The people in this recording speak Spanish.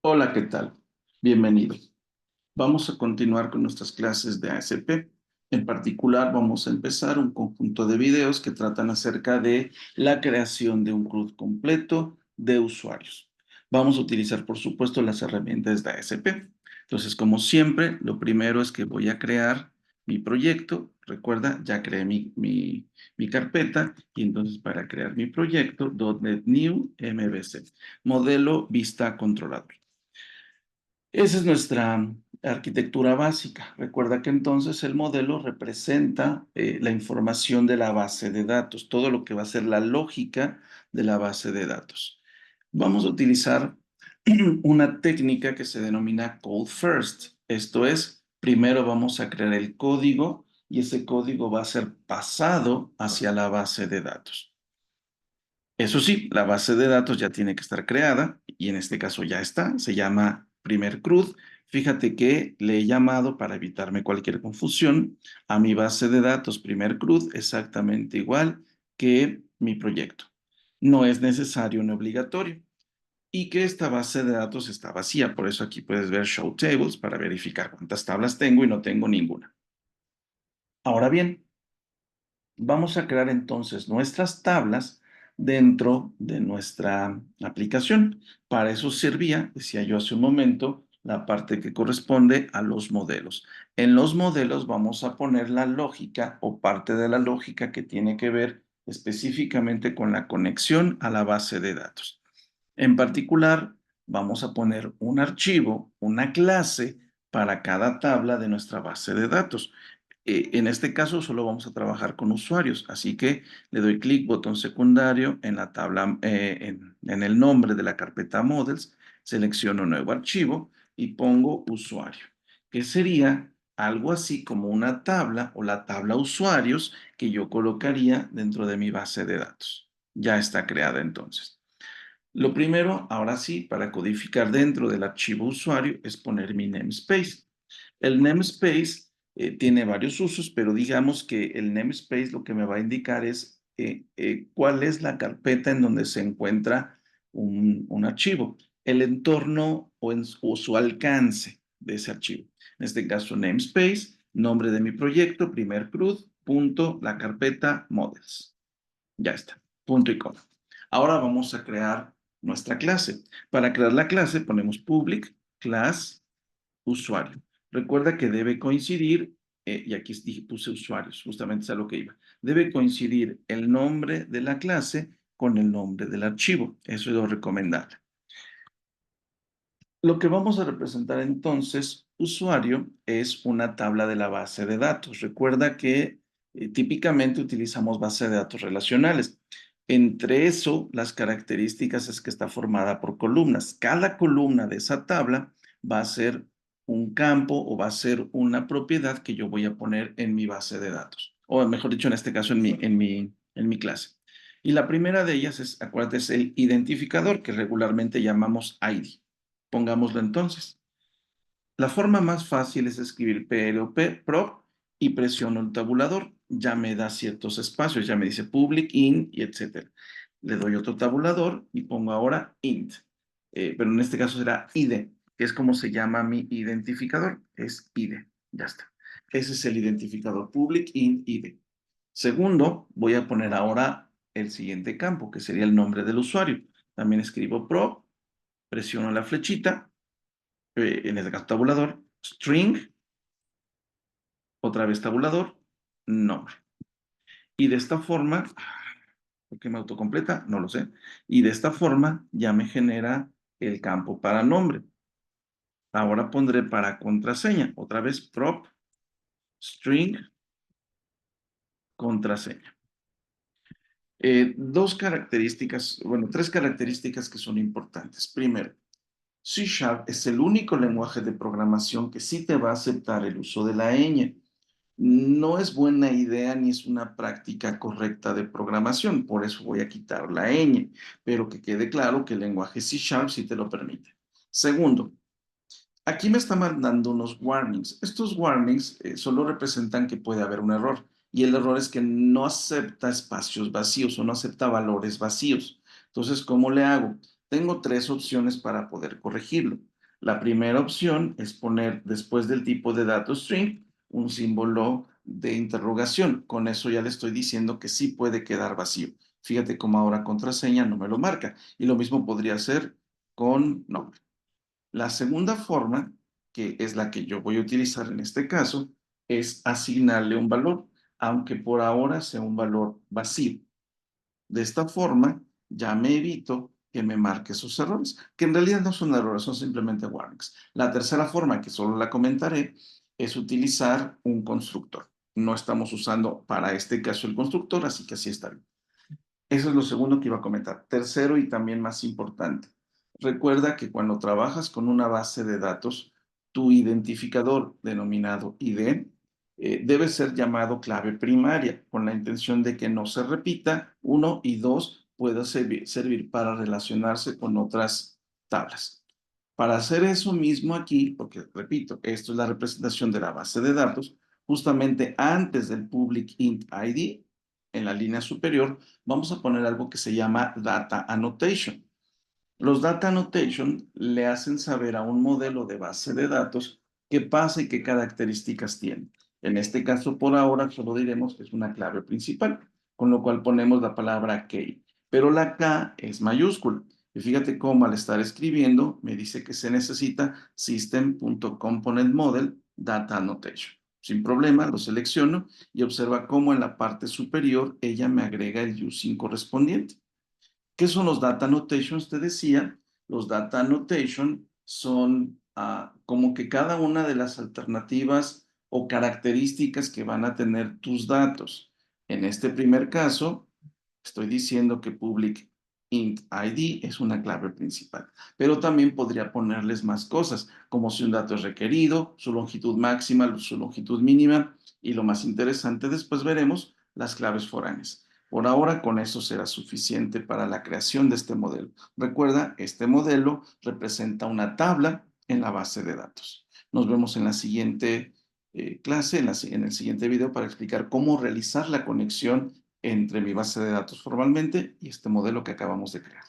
Hola, ¿qué tal? Bienvenidos. Vamos a continuar con nuestras clases de ASP. En particular, vamos a empezar un conjunto de videos que tratan acerca de la creación de un CRUD completo de usuarios. Vamos a utilizar, por supuesto, las herramientas de ASP. Entonces, como siempre, lo primero es que voy a crear mi proyecto. Recuerda, ya creé mi carpeta y entonces para crear mi proyecto, .NET New MVC, modelo vista controlador. Esa es nuestra arquitectura básica. Recuerda que entonces el modelo representa la información de la base de datos, todo lo que va a ser la lógica de la base de datos. Vamos a utilizar una técnica que se denomina Code First. Esto es, primero vamos a crear el código y ese código va a ser pasado hacia la base de datos. Eso sí, la base de datos ya tiene que estar creada y en este caso ya está, se llama primer CRUD. Fíjate que le he llamado, para evitarme cualquier confusión, a mi base de datos primer CRUD exactamente igual que mi proyecto. No es necesario ni obligatorio y que esta base de datos está vacía. Por eso aquí puedes ver Show Tables para verificar cuántas tablas tengo y no tengo ninguna. Ahora bien, vamos a crear entonces nuestras tablas dentro de nuestra aplicación. Para eso servía, decía yo hace un momento, la parte que corresponde a los modelos. En los modelos vamos a poner la lógica o parte de la lógica que tiene que ver específicamente con la conexión a la base de datos. En particular, vamos a poner un archivo, una clase para cada tabla de nuestra base de datos. En este caso solo vamos a trabajar con usuarios, así que le doy clic, botón secundario en la tabla, en el nombre de la carpeta Models, selecciono nuevo archivo y pongo usuario, que sería algo así como una tabla o la tabla usuarios que yo colocaría dentro de mi base de datos. Ya está creada entonces. Lo primero, ahora sí, para codificar dentro del archivo usuario es poner mi namespace. El namespace tiene varios usos, pero digamos que el namespace lo que me va a indicar es cuál es la carpeta en donde se encuentra un archivo, el entorno o su alcance de ese archivo. En este caso, namespace, nombre de mi proyecto, primer CRUD, punto, la carpeta models. Ya está, punto y coma. Ahora vamos a crear nuestra clase. Para crear la clase ponemos public class usuario. Recuerda que debe coincidir, y aquí puse usuarios, justamente es a lo que iba. Debe coincidir el nombre de la clase con el nombre del archivo. Eso es lo recomendable. Lo que vamos a representar entonces, usuario, es una tabla de la base de datos. Recuerda que típicamente utilizamos base de datos relacionales. Entre eso, las características es que está formada por columnas. Cada columna de esa tabla va a ser un campo o va a ser una propiedad que yo voy a poner en mi base de datos. O mejor dicho, en este caso, en mi clase. Y la primera de ellas es, acuérdate, es el identificador que regularmente llamamos ID. Pongámoslo entonces. La forma más fácil es escribir prop y presiono el tabulador. Ya me da ciertos espacios, ya me dice public, int y etcétera. Le doy otro tabulador y pongo ahora int. Pero en este caso será id, que es como se llama mi identificador. Es id. Ya está. Ese es el identificador public, int, id. Segundo, voy a poner ahora el siguiente campo, que sería el nombre del usuario. También escribo prop, presiono la flechita en este caso tabulador, string, otra vez tabulador, nombre. Y de esta forma, ¿por qué me autocompleta? No lo sé. Y de esta forma ya me genera el campo para nombre. Ahora pondré para contraseña, otra vez prop, string, contraseña. Dos características, bueno, tres características que son importantes. Primero, C# es el único lenguaje de programación que sí te va a aceptar el uso de la ñ. No es buena idea ni es una práctica correcta de programación, por eso voy a quitar la ñ, pero que quede claro que el lenguaje C# sí te lo permite. Segundo, aquí me está mandando unos warnings. Estos warnings solo representan que puede haber un error, y el error es que no acepta espacios vacíos o no acepta valores vacíos. Entonces, ¿cómo le hago? Tengo tres opciones para poder corregirlo. La primera opción es poner después del tipo de dato string un símbolo de interrogación. Con eso ya le estoy diciendo que sí puede quedar vacío. Fíjate cómo ahora contraseña no me lo marca. Y lo mismo podría hacer con nombre. La segunda forma, que es la que yo voy a utilizar en este caso, es asignarle un valor, aunque por ahora sea un valor vacío. De esta forma, ya me evito que me marque esos errores, que en realidad no son errores, son simplemente warnings. La tercera forma, que solo la comentaré, es utilizar un constructor. No estamos usando para este caso el constructor, así que así está bien. Eso es lo segundo que iba a comentar. Tercero y también más importante. Recuerda que cuando trabajas con una base de datos, tu identificador denominado ID debe ser llamado clave primaria, con la intención de que no se repita, uno, y dos, pueda servir para relacionarse con otras tablas. Para hacer eso mismo aquí, porque repito, esto es la representación de la base de datos, justamente antes del public int ID, en la línea superior, vamos a poner algo que se llama data annotation. Los data annotation le hacen saber a un modelo de base de datos qué pasa y qué características tiene. En este caso, por ahora, solo diremos que es una clave principal, con lo cual ponemos la palabra key. Pero la K es mayúscula. Y fíjate cómo al estar escribiendo me dice que se necesita system.componentModel data annotation. Sin problema, lo selecciono y observa cómo en la parte superior ella me agrega el using correspondiente. ¿Qué son los data annotations? Te decía, los data annotation son como que cada una de las alternativas o características que van a tener tus datos. En este primer caso, estoy diciendo que public int ID es una clave principal, pero también podría ponerles más cosas, como si un dato es requerido, su longitud máxima, su longitud mínima, y lo más interesante, después veremos las claves foráneas. Por ahora, con eso será suficiente para la creación de este modelo. Recuerda, este modelo representa una tabla en la base de datos. Nos vemos en la siguiente clase, en el siguiente video, para explicar cómo realizar la conexión entre mi base de datos formalmente y este modelo que acabamos de crear.